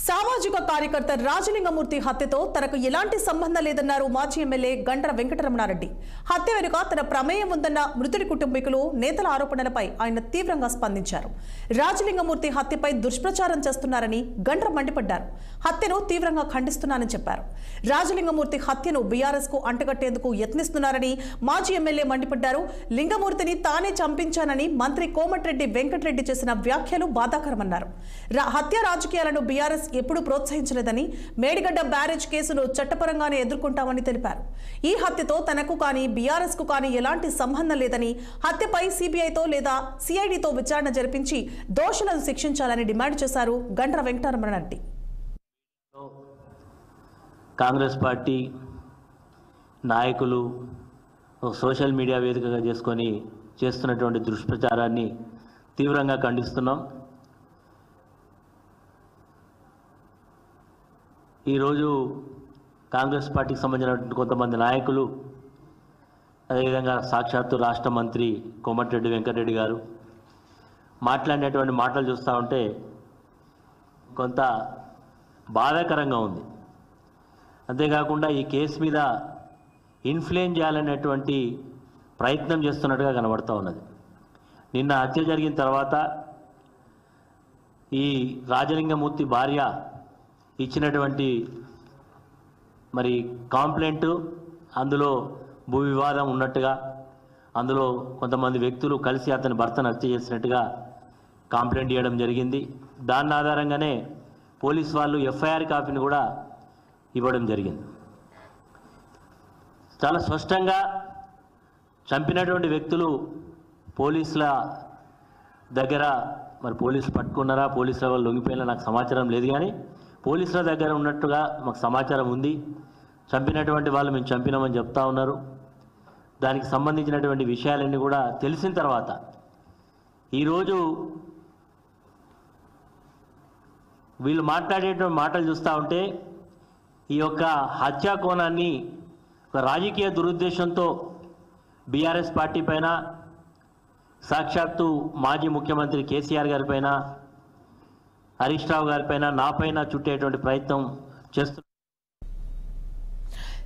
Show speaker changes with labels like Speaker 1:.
Speaker 1: సామాజిక కార్యకర్త రాజలింగమూర్తి హత్యతో తనకు ఎలాంటి సంబంధం లేదన్నారు మాజీ ఎమ్మెల్యే గండ్ర వెంకటరమణారెడ్డి. హత్య వెనుక తన ప్రమేయం ఉందన్న మృతుడి కుటుంబీకులు, నేతల ఆరోపణలపై ఆయన తీవ్రంగా స్పందించారు. రాజలింగమూర్తి హత్యపై దుష్ప్రచారం చేస్తున్నారని గండ్ర మండిపడ్డారు. హత్యను తీవ్రంగా ఖండిస్తున్నానని చెప్పారు. రాజలింగమూర్తి హత్యను బీఆర్ఎస్ కు అంటగట్టేందుకు యత్నిస్తున్నారని మాజీ ఎమ్మెల్యే మండిపడ్డారు. లింగమూర్తిని తానే చంపించానని మంత్రి కోమటిరెడ్డి వెంకటరెడ్డి చేసిన వ్యాఖ్యలు బాధాకరమన్నారు. హత్య రాజకీయాలను బీఆర్ఎస్ ఎప్పుడు ప్రోత్సహించలేదని, మేడిగడ్డ బ్యారేజ్ కేసును చట్టపరంగానే ఎదుర్కొంటామని తెలిపారు. ఈ హత్యతో తనకు కానీ బీఆర్ఎస్ కు కానీ ఎలాంటి సంబంధం లేదని, హత్యపై సిబిఐతో లేదా సిఐడితో విచారణ జరిపించి దోషులను శిక్షించాలని డిమాండ్ చేశారు గండ్ర వెంకటరమణారెడ్డి.
Speaker 2: కాంగ్రెస్ పార్టీ నాయకులు సోషల్ మీడియా వేదికగా చేసుకొని చేస్తున్నటువంటి దుష్ప్రచారాన్ని తీవ్రంగా ఖండిస్తున్నాం. ఈరోజు కాంగ్రెస్ పార్టీకి సంబంధించినటువంటి కొంతమంది నాయకులు, అదేవిధంగా సాక్షాత్తు రాష్ట్ర మంత్రి కోమటిరెడ్డి వెంకటరెడ్డి గారు మాట్లాడినటువంటి మాటలు చూస్తూ ఉంటే కొంత బాధాకరంగా ఉంది. అంతేకాకుండా ఈ కేసు మీద ఇన్ఫ్లుయెన్స్ చేయాలనేటువంటి ప్రయత్నం చేస్తున్నట్టుగా కనబడుతూ ఉన్నది. నిన్న హత్య జరిగిన తర్వాత ఈ రాజలింగమూర్తి భార్య ఇచ్చినటువంటి మరి కాంప్లైంట్, అందులో భూ వివాదం ఉన్నట్టుగా, అందులో కొంతమంది వ్యక్తులు కలిసి అతని భర్తను హత్య చేసినట్టుగా కాంప్లైంట్ ఇవ్వడం జరిగింది. దాని ఆధారంగానే పోలీస్ వాళ్ళు ఎఫ్ఐఆర్ కాపీని కూడా ఇవ్వడం జరిగింది. చాలా స్పష్టంగా చంపినటువంటి వ్యక్తులు పోలీసుల దగ్గర, మరి పోలీసులు పట్టుకున్నారా, పోలీసుల వాళ్ళు లొంగిపోయినా నాకు సమాచారం లేదు, కానీ పోలీసుల దగ్గర ఉన్నట్టుగా మాకు సమాచారం ఉంది. చంపినటువంటి వాళ్ళు మేము చంపినామని చెప్తా ఉన్నారు. దానికి సంబంధించినటువంటి విషయాలన్నీ కూడా తెలిసిన తర్వాత ఈరోజు వీళ్ళు మాట్లాడేటువంటి మాటలు చూస్తూ ఉంటే ఈ యొక్క హత్యా కోణాన్ని ఒక రాజకీయ దురుద్దేశంతో బీఆర్ఎస్ పార్టీ పైన, సాక్షాత్తు మాజీ ముఖ్యమంత్రి కేసీఆర్ గారి పైన, హరీష్ రావు గారి పైన, నా పైన చుట్టేటువంటి ప్రయత్నం చేస్తున్నారు.